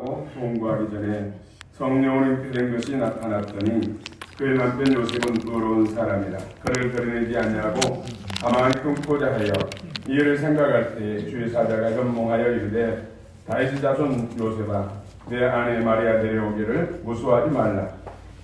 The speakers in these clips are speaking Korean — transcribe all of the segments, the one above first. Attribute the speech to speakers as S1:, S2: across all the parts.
S1: 통과하기 전에 성령으로 인된 것이 나타났더니 그의 남편 요셉은 의로운 사람이라 그를 드러내지 아니하고 가만히 끊고자 하여 이를 생각할 때 주의 사자가 현몽하여 이르되 다윗의 자손 요셉아 내 아내 마리아 데려오기를 무수하지 말라.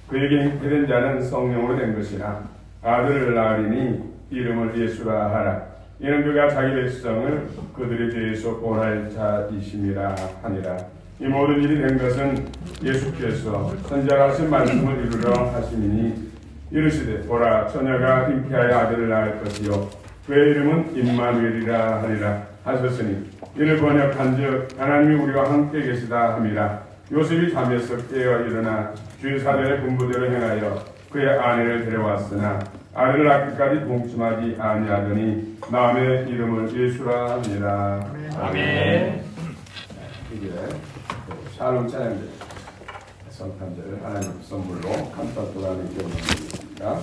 S1: 그에게 잉태된 자는 성령으로 된 것이라 아들을 낳으리니 이름을 예수라 하라. 이는 그가 자기 백성을 그들의 죄에서 구원할 자이심이라 하니라. 이 모든 일이 된 것은 예수께서 선지자가 하신 말씀을 이루려 하심이니 이르시되 보라 처녀가 잉태하여 아들을 낳을 것이요 그의 이름은 임마누엘이라 하리라 하셨으니 이를 번역한즉 하나님이 우리와 함께 계시다 함이라. 요셉이 잠에서 깨어 일어나 주의 사전의 분부대로 행하여 그의 아내를 데려왔으나 아들을 낳기까지 동침하지 아니하더니 남의 이름을 예수라 합니다.
S2: 아멘.
S1: 이제 샬롬 찬양대 성탄절 하나님 선물로 칸타토라는 기원을 드리겠습니다.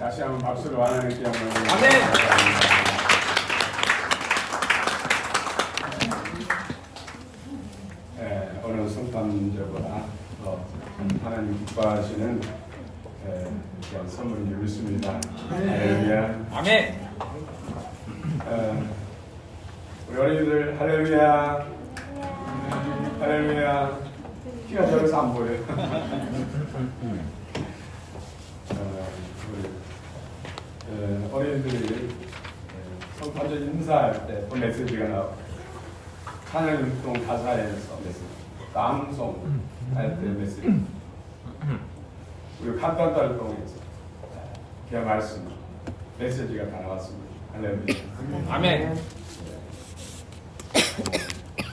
S1: 다시 한번 박수로 하나님께 한번.
S2: 아멘.
S1: 네, 오늘 성탄절보다 더 하나님 기뻐하시는 귀한 선물인 줄 믿습니다. 할렐루야.
S2: 아멘.
S1: 우리 어린이들 할렐루야. 할렐루야. 키가 작아서 안 보여요. 어린이들이 성탄절 인사할 때 그 메시지가 나오고 찬양운동 가사에서 메시지, 낭송 할 때 메시지, 그리고 칸탄 활동에서 그 말씀 메시지가 다 나왔습니다. 할렐루야.
S2: 아멘.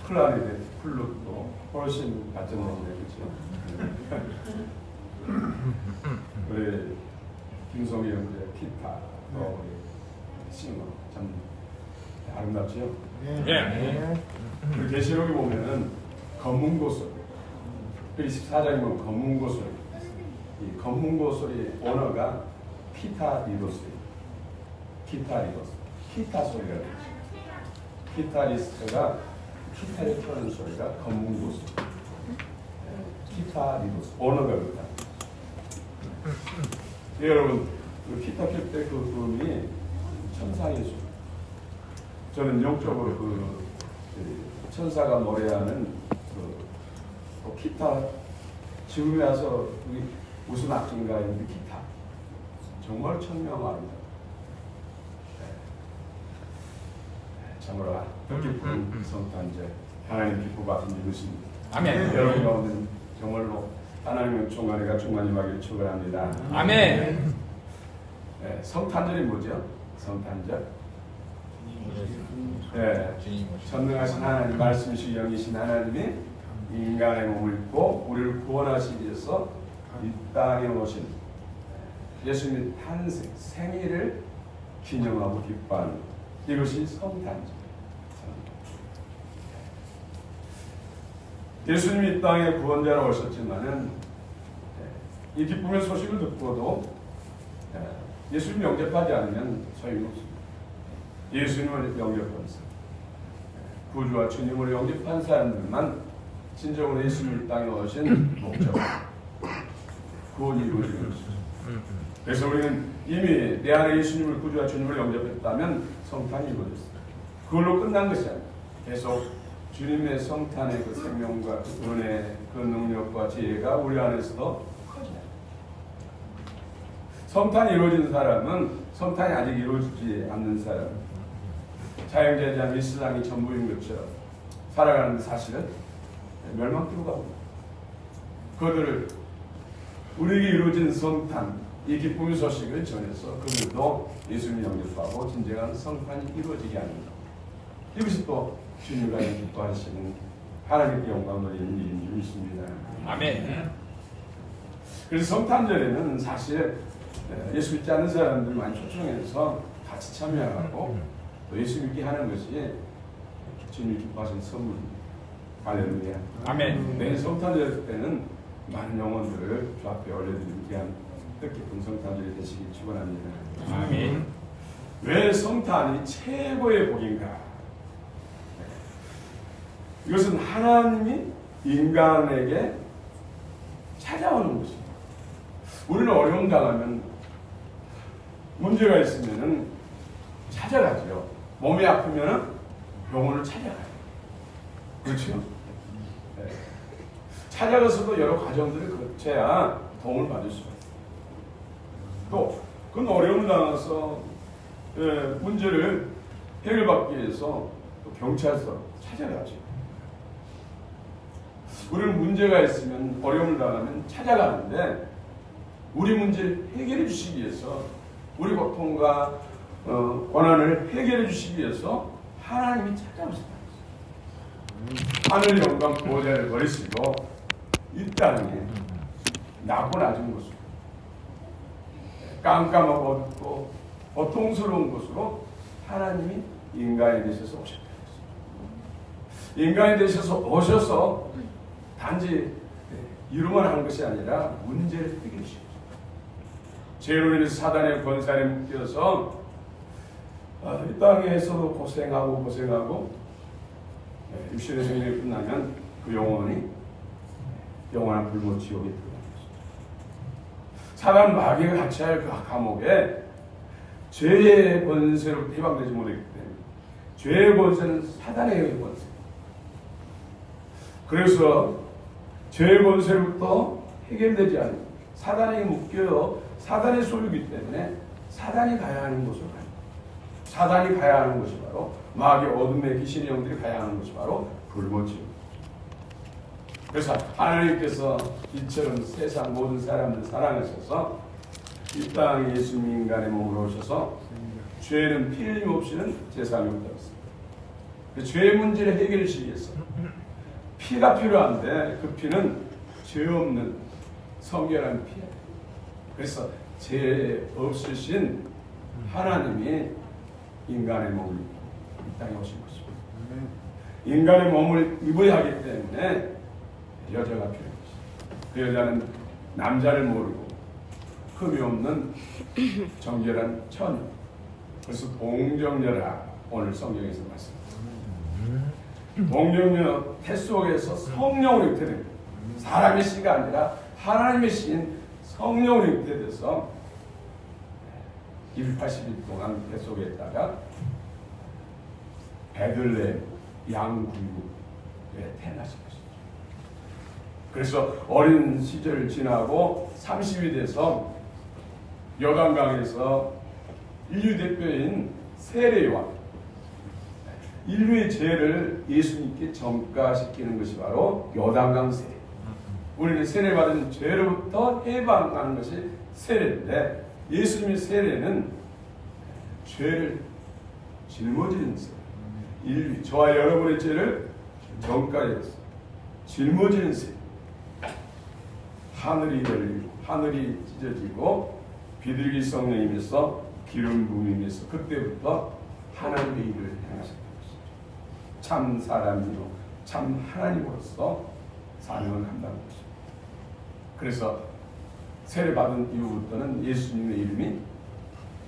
S1: 클라리넷, 플룻도 훨씬 발전됐네요, 그렇죠? 김성희 형제 피타 또 싱어 참 아름답지요.
S2: 네.
S1: 그 계시록에 보면은 검문고 소리, 24장에 보면 검문고 소리, 이 검문고 소리 언어가 피타리도스, 피타리도스, 피타 소리가 되죠. 피타리스트가 피타를 켜는 소리가 검문고 소리, 피타리도스 언어가 그렇다. 네, 여러분 그 피타 켤 때 그 음이 천상의 소리. 저는 영적으로 그 천사가 노래하는 그 기타 지금에 와서 무슨 악기인가 했는데 기타 정말 청명합니다. 참으로 뜻깊은 성탄절 하나님 기뻐 받은 일이십니다.
S2: 아멘.
S1: 여러분 가운데 정말로 하나님의 총괄이가 충만임하기를 축원합니다.
S2: 아멘.
S1: 네, 성탄절이 뭐죠? 성탄절. 네, 전능하신 하나님, 말씀이신 영이신 하나님이 인간의 몸을 입고 우리를 구원하시기 위해서 이 땅에 오신 예수님의 탄생, 생일을 기념하고 기뻐하는 이것이 성탄절. 예수님이 이 땅에 구원자로 오셨지만은 이 기쁨의 소식을 듣고도 예수님 영접하지 않으면 소용이 없습니다. 예수님을 영접한 사람, 구주와 주님을 영접한 사람들만 진정으로 예수님 땅에 오신 목적, 구원이 이루어지는 것입니다. 그래서 우리는 이미 내 안에 예수님을 구주와 주님을 영접했다면 성탄이 이루어졌습니다. 그걸로 끝난 것이 아닙니다. 계속 주님의 성탄의 그 생명과 그 은혜, 그 능력과 지혜가 우리 안에서도 커져요. 성탄이 이루어진 사람은 성탄이 아직 이루어지지 않는 사람, 자영제자 이스라엘이 전부인 것처럼 살아가는 사실은 멸망으로 가고 그들을 우리에게 이루어진 성탄 이 기쁨의 소식을 전해서 그들도 예수님 영접하고 진정한 성탄이 이루어지게 하는 것. 이것이 또 주님과 기뻐하시는 하나님께 영광 돌리는 일인 줄 믿습니다.
S2: 아멘.
S1: 그래서 성탄절에는 사실 예수 믿지 않는 사람들 많이 초청해서 같이 참여하고 또 예수 믿게 하는 것이 주님이 기뻐하신 선물입니다. 할렐루야.
S2: 아멘.
S1: 내일 성탄절 때는 많은 영혼들을 주 앞에 올려드리는 귀한 뜻깊은 성탄절이 되시길 축원합니다.
S2: 아멘.
S1: 왜 성탄이 최고의 복인가? 이것은 하나님이 인간에게 찾아오는 것입니다. 우리는 어려움 당하면 문제가 있으면은 찾아가죠. 몸이 아프면은 병원을 찾아가요. 그렇죠? 네. 찾아가서도 여러 과정들을 거쳐야 도움을 받을 수가 있어요. 또 그건 어려움을 당해서 문제를 해결받기 위해서 또 경찰서 찾아가죠. 우리는 문제가 있으면 어려움을 당하면 찾아가는데 우리 문제를 해결해 주시기 위해서 우리 고통과 고난을 해결해 주시기 위해서 하나님이 찾아오셨다. 하늘 영광 보좌를 버리시고 이 땅에 낮고 낮은 곳으로 깜깜하고 어둡고 고통스러운 곳으로 하나님이 인간이 되셔서 오셨다. 인간이 되셔서 오셔서 단지 이루만 한 것이 아니라 문제를 해결해 주시고 죄로 인해서 사단의 권세에 묶여서 이 땅에서도 고생하고 육신의 생명이 끝나면 그 영혼이 영원한 불모 지옥에 들어가는 것입니다. 사단 마귀가 같이 할 그 감옥에 죄의 권세로 해방되지 못했기 때문에 죄의 권세는 사단의 권세. 그래서 죄의 권세로부터 해결되지 않는 사단에게 묶여 사단의 소유이기 때문에 사단이 가야 하는 곳으로 가요. 사단이 가야 하는 것이 바로 마귀 어둠의 귀신의 영들이 가야 하는 것이 바로 불모지옥. 그래서 하나님께서 이처럼 세상 모든 사람들 사랑하셔서 이 땅에 예수님 인간의 몸으로 오셔서 죄는 피 흘림 없이는 제사함이 없다고 했습니다. 그 죄의 문제를 해결하시기 위해서 피가 필요한데 그 피는 죄 없는 성결한 피예요. 그래서 죄 없으신 하나님이 인간의 몸을 이 땅에 오신 것입니다. 인간의 몸을 입어야 하기 때문에 여자가 필요한 것입니다. 그 여자는 남자를 모르고 흠이 없는 정결한 처녀. 그래서 동정녀라 오늘 성경에서 말씀합니다. 동정녀 태 속에서 성령으로 잉태됩니다. 사람의 씨가 아니라 하나님의 씨인 성령으로 잉태돼서 180일 동안 태 속에 있다가 베들레헴 양궁국에 태어나신 것이죠. 그래서 어린 시절을 지나고 30이 돼서 요단강에서 인류 대표인 세례와 인류의 죄를 예수님께 전가시키는 것이 바로 요단강 세례. 우리는 세례받은 죄로부터 해방하는 것이 세례인데 예수님의 세례는 죄를 짊어지는 세례. 인류, 저와 여러분의 죄를 전가해서 짊어지는 세례. 하늘이 열리고 하늘이 찢어지고 비둘기 성령이면서 기름 부음이면서 그때부터 하나님의 일을 행하셨던 것이죠. 참 사람이요 참 하나님으로서 사명을 감당한 것이죠. 그래서 세례받은 이후부터는 예수님의 이름이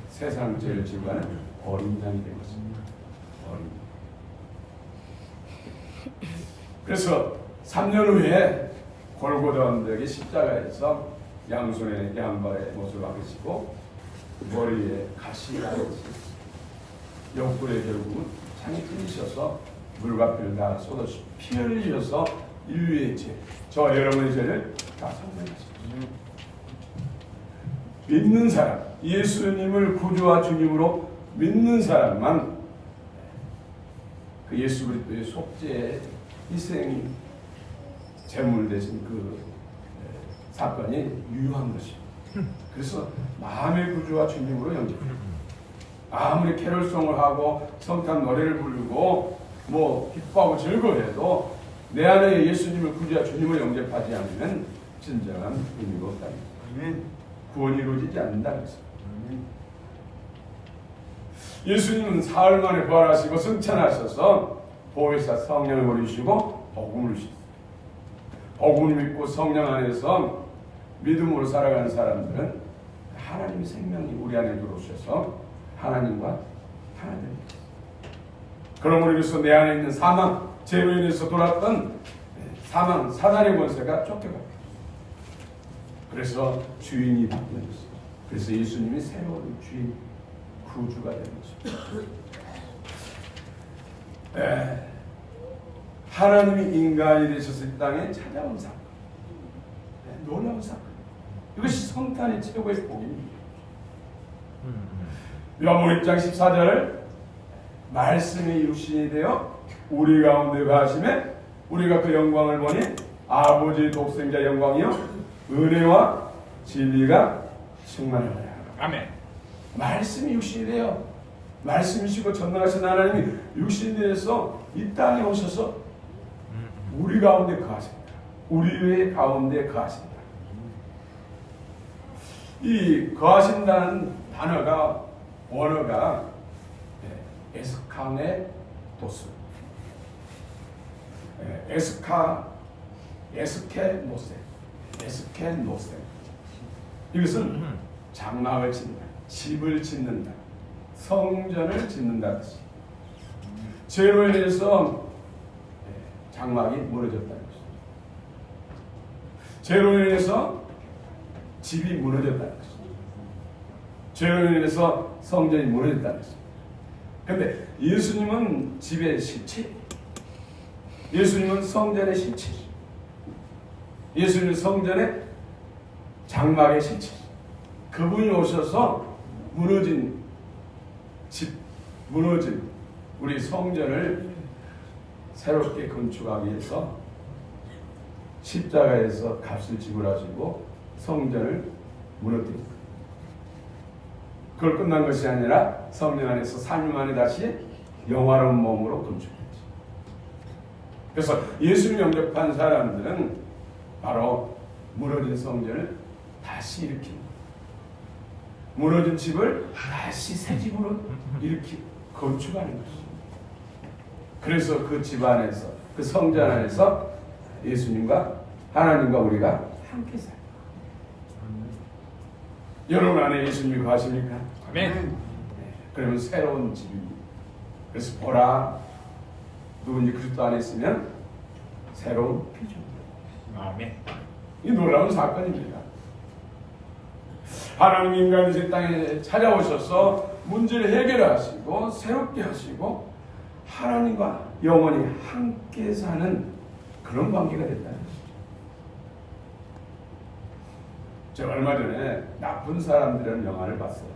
S1: 세상 죄를 지고 가는 어린 양이 된 것입니다. 어린 양. 그래서 3년 후에 골고다 언덕의 십자가에서 양손에 양발에 못을 박으시고 머리에 가시가 있지 옆구리에 결국은 창이 뚫리셔서 물과 피를 다 쏟아서 피 흘리셔서 인류의 죄, 저와 여러분의 죄를 다 상대하셨습니다. 믿는 사람, 예수님을 구주와 주님으로 믿는 사람만 그 예수 그리스도의 속죄의 희생이 제물 대신 그 사건이 유효한 것입니다. 그래서 마음의 구주와 주님으로 영접합니다. 아무리 캐롤송을 하고 성탄 노래를 부르고 뭐 기뻐하고 즐거워해도 내 안에 예수님을 구주와 주님으로 영접하지 않으면 진정한 의미가 없다는 것입니다. 구원이 이루어지지 않는다는 것입니다. 예수님은 사흘 만에 부활하시고 승천하셔서 보혜사 성령을 보내주시고 복음을 주셨습니다. 복음을 믿고 성령 안에서 믿음으로 살아가는 사람들은 하나님의 생명이 우리 안에 들어오셔서 하나님과 하나 됩니다. 그러므로 인해서 내 안에 있는 사망, 죄로 인해서 돌았던 사망, 사단의 권세가 쫓겨갑니다. 그래서 주인이 바뀌는 것입니다. 그래서 예수님이 새로운 주인, 구주가 되는 것입니다. 하나님이 인간이 되셔서 이 땅에 찾아온 사건, 놀라운 사건. 이것이 성탄의 최고의 복입니다. 요한복음 1장 14절 말씀이 육신이 되어 우리 가운데 가심에 우리가 그 영광을 보니 아버지의 독생자 영광이요 은혜와 진리가 충만하라.
S2: 아멘.
S1: 말씀이 육신이 되어 말씀이시고 전능하신 하나님이 육신이 되어서 이 땅에 오셔서 우리 가운데 거하십니다. 우리의 가운데 거하십니다. 이 거하신다는 단어가 원어가 에스카네 도스, 에스케노세. 이것은 장막을 짓는다, 집을 짓는다, 성전을 짓는다 뜻이. 죄로 인해서 장막이 무너졌다는 것입니다. 죄로 인해서 집이 무너졌다는 것입니다. 죄로 인해서 성전이 무너졌다는 것입니다. 그런데 예수님은 집의 실체, 예수님은 성전의 실체, 예수님은 성전의 장막의 실체. 그분이 오셔서 무너진 집, 무너진 우리 성전을 새롭게 건축하기 위해서 십자가에서 값을 지불하시고 성전을 무너뜨립니다. 그걸 끝난 것이 아니라 성령 안에서 3일 만에 다시 영화로운 몸으로 건축했죠. 그래서 예수를 영접한 사람들은 바로 무너진 성전을 다시 일으킵니다. 무너진 집을 다시 새 집으로 이렇게 건축하는 것이죠. 그래서 그 집 안에서, 그 성전 안에서 예수님과 하나님과 우리가 함께 살아요. 여러분 안에 예수님이 거하십니까?
S2: 아멘.
S1: 그러면 새로운 집입니다. 그래서 보라, 누군지 그리스도 안에 있으면 새로운 피조물이에요.
S2: 아멘.
S1: 이 놀라운 사건입니다. 하나님 인간이 이 땅에 찾아오셔서 문제를 해결하시고 새롭게 하시고 하나님과 영원히 함께 사는 그런 관계가 됐다는 것이죠. 제가 얼마 전에 나쁜 사람들이라는 영화를 봤어요.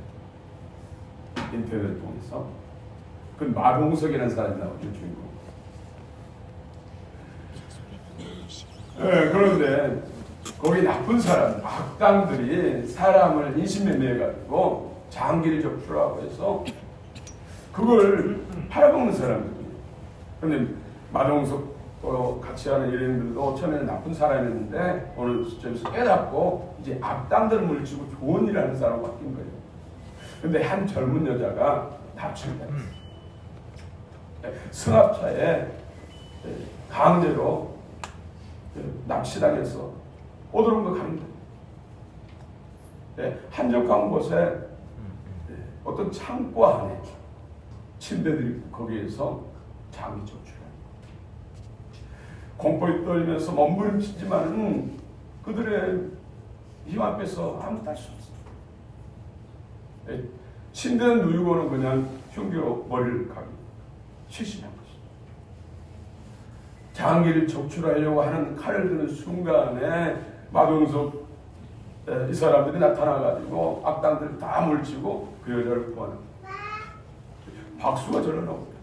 S1: 인터넷을 통해서. 그 마동석이라는 사람이 나오죠, 주인공. 네, 그런데 거기 나쁜 사람, 악당들이 사람을 인신매매해가지고 장기를 적출하고 해서 그걸 팔아먹는 사람들이에요. 그런데 마동석 같이 하는 일행들도 처음에는 나쁜 사람이었는데 어느 시점에서 깨닫고 이제 악당들을 물리치고 좋은 일 하는 사람으로 바뀐 거예요. 근데 한 젊은 여자가 납치됐어요. 승합차에 강제로 납치당해서 오도론거 가는 거예요. 한적한 곳에 어떤 창고 안에 침대들이 거기에서 장기 적출합니다. 공포에 떨면서 몸부림치지만 그들의 힘 앞에서 아무것도 할 수 없어요. 침대는 누이고는 그냥 흉기로 머리를 가기 실신한 것이죠. 장기를 적출하려고 하는 칼을 드는 순간에 마동석 이 사람들이 나타나가지고 악당들을 다 물치고 그 여자를 구하는 박수가 절로 나옵니다.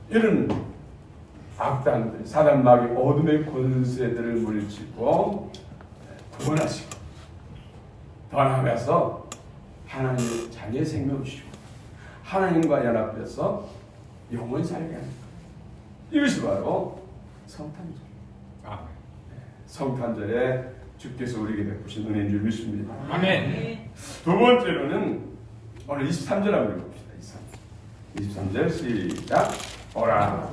S1: 이런 악당들, 사단 마귀 어둠의 권세들을 물리치고 구원하시고 더 나아가서 하나님의 자녀의 생명을 주시고 하나님과 연합해서 영원히 살게 하는 것. 이것이 바로 성탄절. 성탄절에 주께서 우리에게 베푸신 은혜인 줄 믿습니다.
S2: 아멘.
S1: 두 번째로는 오늘 23절 한번 읽읍시다. 23절 시작. 오라.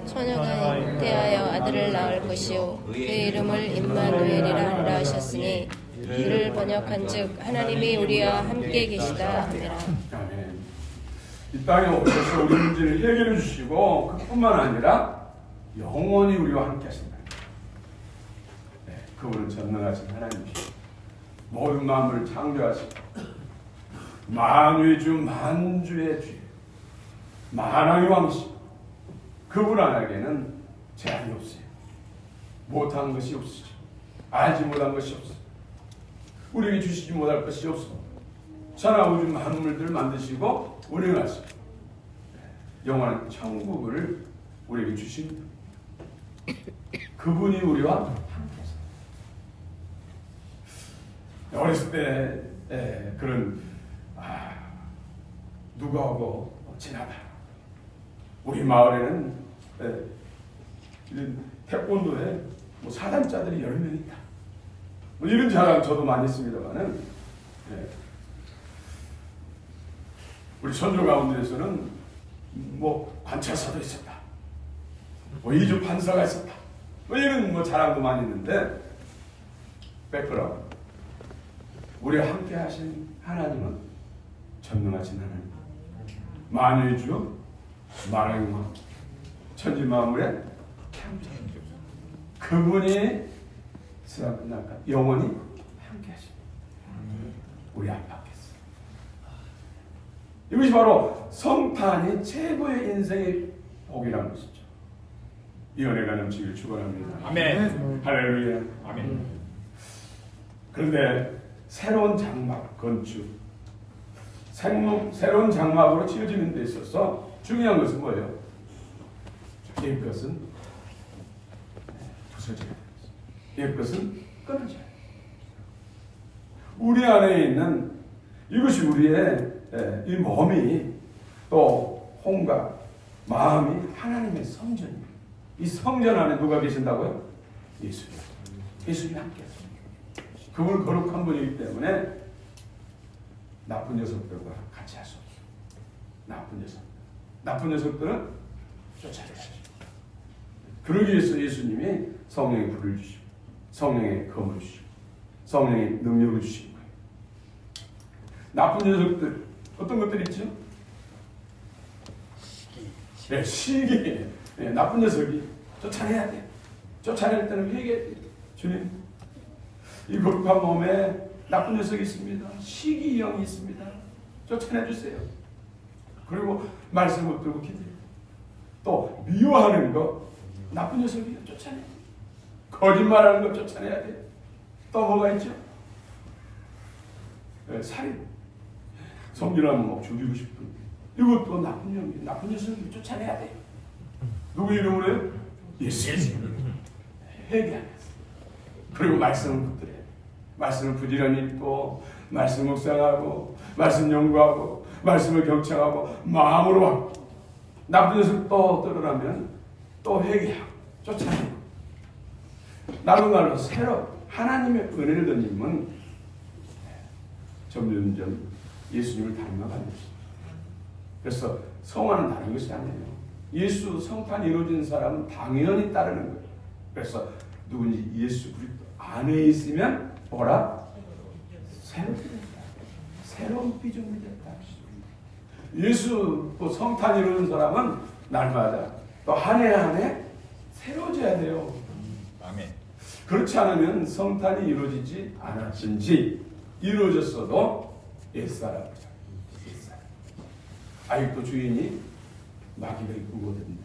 S3: 처녀가 잉태하여 아들을 낳을 것이요 그의 이름을 임마누엘이라 하리라 하셨으니 이를 번역한즉 하나님이 우리와 함께 계시다 하니라.
S1: 아멘. 이 땅에 오셔서 우리 문제를 해결해 주시고 그뿐만 아니라 영원히 우리와 함께 하신다. 네, 그분은 전능하신 하나님이시고 모든 만물을 창조하시고 만유의 주 만주의 주 만왕의 왕이시고 그분 안에게는 제한이 없어요. 못한 것이 없으시죠. 알지 못한 것이 없어요. 우리에게 주시지 못할 것이 없어. 천하 우주 만물들을 만드시고 운영하시고 영원한 천국을 우리에게 주십니다. 그분이 우리와 함께하십니다. 어렸을 때 그런 누가 오고 지나다. 우리 마을에는 이런 태권도에 사단자들이 10명 있다. 이런 자랑 저도 많이 했습니다만은 우리 선조 가운데에서는 관찰사도 있었다. 이주 판사가 있었다. 이런 자랑도 많이 있는데 백그라운드 우리와 함께 하신 하나님은 전능하신 하나님, 만유의 주, 만왕의 왕, 천지 만물의 창조주, 그분이 세상 끝날까 영원히 함께 하십니다. 우리 아빠께서. 이것이 바로 성탄이 최고의 인생의 복이라는 것이죠. 이 은혜가 넘치기를 축원합니다.
S2: 아멘.
S1: 할렐루야.
S2: 아멘.
S1: 그런데 새로운 장막 건축, 새로운 장막으로 지어지는 데 있어서 중요한 것은 뭐예요? 옛 것은 부서져야 돼요. 옛 것은 끊어져야 돼요. 우리 안에 있는 이것이 우리의 이 몸이 또 혼과 마음이 하나님의 성전입니다. 이 성전 안에 누가 계신다고요? 예수님. 예수님이 함께 하십니다. 그분 거룩한 분이기 때문에 나쁜 녀석들과 같이 할 수 없어요. 나쁜 녀석들은 쫓아내야죠. 그러기 위해서 예수님이 성령의 불을 주시고 성령의 검을 주시고 성령의 능력을 주신 거예요. 나쁜 녀석들 어떤 것들이 있죠? 시기. 나쁜 녀석이 쫓아내야 돼. 쫓아낼 때는 회개해야 돼. 주님, 이 거룩한 몸에 나쁜 녀석이 있습니다. 시기 영이 있습니다. 쫓아내주세요. 그리고 말씀을 들고 기도해요. 또 미워하는 거 나쁜 녀석이요. 쫓아내. 거짓말하는 거 쫓아내야 돼. 또 뭐가 있죠? 살인. 성질하면 막 죽이고 싶은. 이것도 나쁜 영이, 나쁜 녀석이 쫓아내야 돼. 누구 이름으로 해요? 예수. 회개하면서. 그리고 말씀을 붙들어야 돼. 말씀을 부지런히 읽고, 말씀 묵상하고, 말씀 연구하고, 말씀을 경청하고, 마음으로 하고. 나쁜 녀석 또 들으라면 또 회개하고, 쫓아내고. 나로 새로 하나님의 은혜를 얻는 님은 점점 예수님을 닮아가는 것입니다. 그래서 성화는 다른 것이 아니에요. 예수 성탄이 이루어진 사람은 당연히 따르는 거예요. 그래서 누군지 예수 그리스도 안에 있으면 뭐라? 새로운 피조물이 됐다. 예수 또 성탄이 이루어진 사람은 날마다 또 한 해 한 해 새로워져야 돼요.
S2: 아멘.
S1: 그렇지 않으면 성탄이 이루어지지 않았든지 이루어졌어도 옛사람이죠. 아직도 주인이 마귀가 있거든요.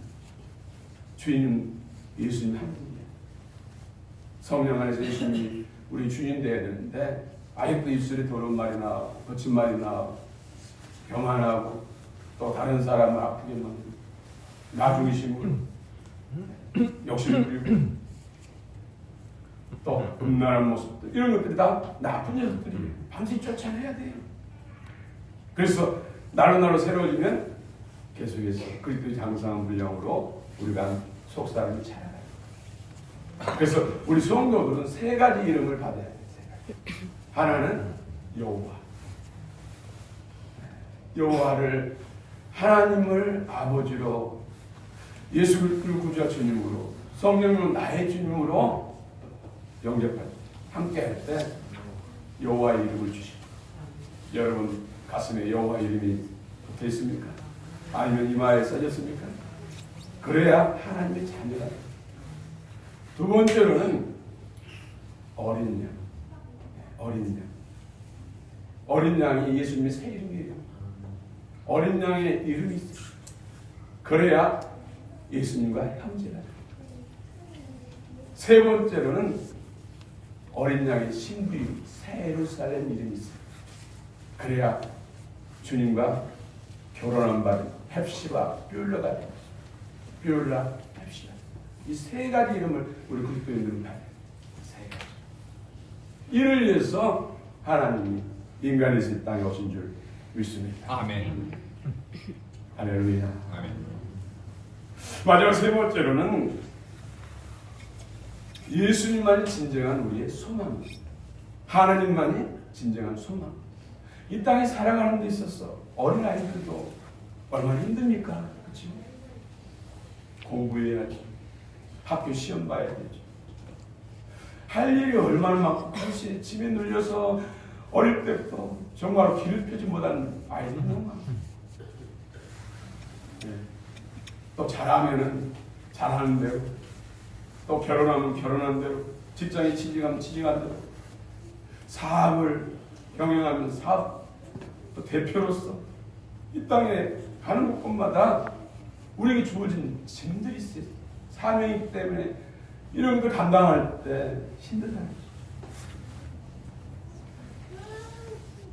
S1: 주인은 예수님 한 분이에요. 성령 안에서 예수님이 우리 주인 되어야 되는데 아직도 입술에 더러운 말이 나오고 거친 말이 나오고 교만하고 또 다른 사람을 아프게 만들고 나중이심을 욕심을 부리고 또 음란한 모습들 이런 것들이 다 나쁜 녀석들이에요. 반드시 쫓아내야 돼요. 그래서 나로 새로워지면 계속해서 그리스도의 장성한 분량으로 우리가 속사람이 자라가요. 그래서 우리 성도들은 세 가지 이름을 받아야 돼요. 세 가지. 하나는 여호와. 여호와를 하나님을 아버지로 예수 그리스도를 구주와 주님으로 성령으로 나의 주님으로 영접할 때 함께 할 때 여호와의 이름을 주시고 여러분 가슴에 여호와 이름이 붙어 있습니까? 아니면 이마에 써졌습니까? 그래야 하나님의 자녀가 돼요. 두 번째로는 어린 양. 어린 양이 예수님의 새 이름이에요. 어린 양의 이름이 있어요. 그래야 예수님과 형제가 돼요. 세 번째로는 어린 양의 신부 이름, 새 예루살렘 이름이 있어요. 그래야 주님과 결혼한 바 헵시바 뷸라가 됩니다. 뷸라 헵시바. 이 세 가지 이름을 우리 그리스도인들은 가요. 세 가지. 이를 위해서 하나님이 인간에서 이 땅에 오신 줄 믿습니다.
S2: 아멘.
S1: 할렐루야.
S2: 아멘.
S1: 마지막 세 번째로는 예수님만이 진정한 우리의 소망. 하나님만이 진정한 소망. 이 땅에 살아가는 데 있어서 어린아이들도 얼마나 힘듭니까? 그렇죠? 공부해야죠. 학교 시험 봐야 되죠. 할 일이 얼마나 많고 글쎄 집에 눌려서 어릴 때부터 정말 길을 펴지 못한 아이들이 너무 많아요. 네. 또 잘하면은 잘하는 대로 또 결혼하면 결혼한 대로 직장에 취직하면 취직한 대로 사업을 경영하면 사업 또 대표로서 이 땅에 가는 곳마다 우리에게 주어진 짐들이 있어요. 사명이기 때문에 이런 것들 감당할 때 힘들다는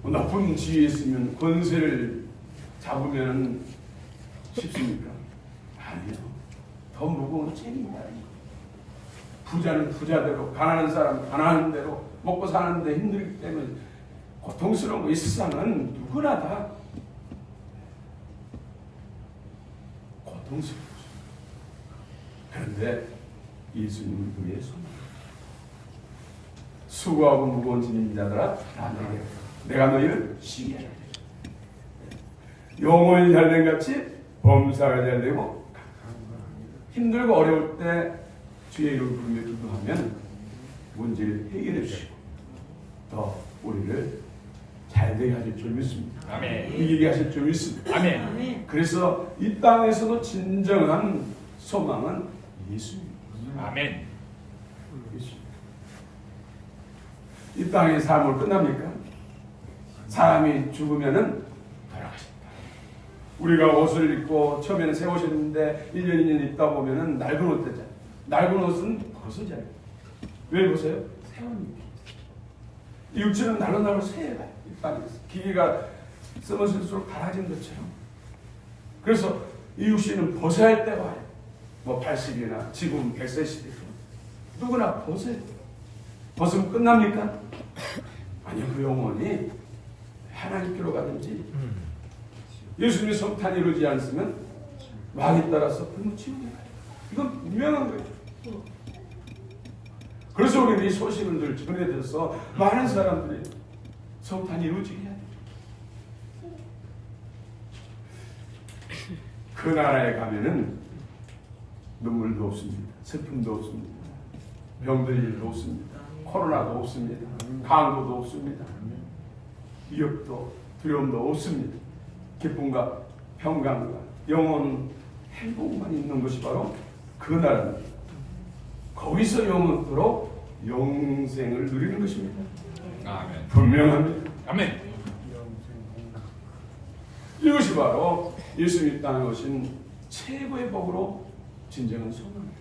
S1: 거죠. 높은 지위에 있으면 권세를 잡으면 쉽습니까? 아니요. 더 무거운 책임이다. 부자는 부자대로, 가난한 사람 가난한 대로 먹고 사는데 힘들기 때문에 고통스러운 거 이 세상은 누구나 다 고통스러워요. 그런데 예수님은 우리의 수고하고 무거운 짐진 자들아 다 내게 내가 너희를 쉬게 하리라. 영혼이 잘된 같이 범사가 잘되고 힘들고 어려울 때 주의 이름을 부르며 기도하면 문제를 해결해 주시고 더 우리를 잘되게 하실 줄 믿습니다.
S2: 아멘.
S1: 이기게 하실 줄 믿습니다.
S2: 아멘.
S1: 그래서 이 땅에서도 진정한 소망은 예수입니다.
S2: 아멘.
S1: 예수입니다. 이 땅의 삶을 끝납니까? 사람이 죽으면은 돌아가십니다. 우리가 옷을 입고 처음에는 새 옷이었는데 1년 2년 입다 보면은 낡은 옷 되잖아요. 낡은 옷은 벗어져요. 왜 벗어요? 새 옷입니다. 이 육체는 날로 새해가요. 이 땅에서 기계가 쓰면 쓸수록 달아진 것처럼. 그래서 이 육신은 벗어야 할 때가 와요. 뭐 80이나 지금 100세 시대도 누구나 벗어요. 벗으면 끝납니까? 아니요. 그 영혼이 하나님께로 가든지 예수님의 성탄이 이루어지지 않으면 왕에 따라서 굶어 지옥에 가요. 이건 분명한 거예요. 그래서 우리는 이 소식을 늘 전해져서 많은 사람들이 성탄이 이루어지게 해야 돼요. 그 나라에 가면은 눈물도 없습니다. 슬픔도 없습니다. 병들 일도 없습니다. 코로나도 없습니다. 강도도 없습니다. 위협도 두려움도 없습니다. 기쁨과 평강과 영원 행복만 있는 것이 바로 그 나라입니다. 거기서 영원토록 영생을 누리는 것입니다.
S2: 아멘.
S1: 분명합니다.
S2: 아멘.
S1: 이것이 바로 예수님 땅에 오신 최고의 복으로 진정한 소망입니다.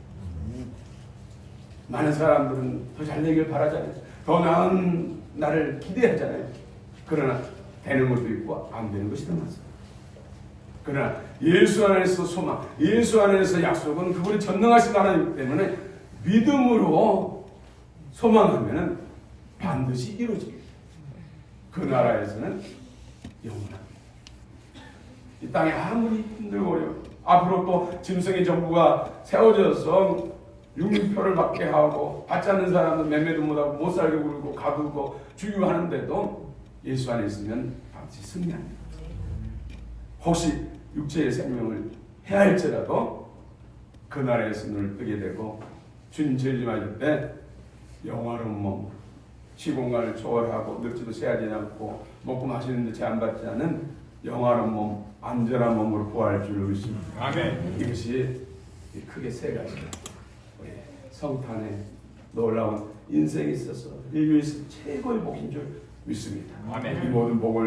S1: 많은 사람들은 더 잘되길 바라잖아요. 더 나은 날을 기대하잖아요. 그러나 되는 것도 있고 안 되는 것이 더 많습니다. 그러나 예수 안에서 소망, 예수 안에서 약속은 그분이 전능하신 하나님 때문에 믿음으로 소망하면 반드시 이루어집니다. 그 나라에서는 영원합니다. 이 땅에 아무리 힘들고 어려워 앞으로 또 짐승의 정부가 세워져서 육류표를 받게 하고 받지 않는 사람은 매매도 못하고 못 살게 굴고 가두고 주유하는데도 예수 안에 있으면 반드시 승리합니다. 혹시 육체의 생명을 해할지라도 그 나라에서 눈을 뜨게 되고 주님 재림하실 때 영화로운 몸 시공간을 초월하고 늙지도 새하지 않고 먹고 마시는 데 제한받지 않은 영화로운 몸 안전한 몸으로 부활할 줄로 믿습니다.
S2: 아멘.
S1: 이것이 크게 세 가지가 우리 성탄의 놀라운 인생에 있어서 인류에서 최고의 복인 줄 믿습니다.
S2: 아멘.
S1: 이 모든 복을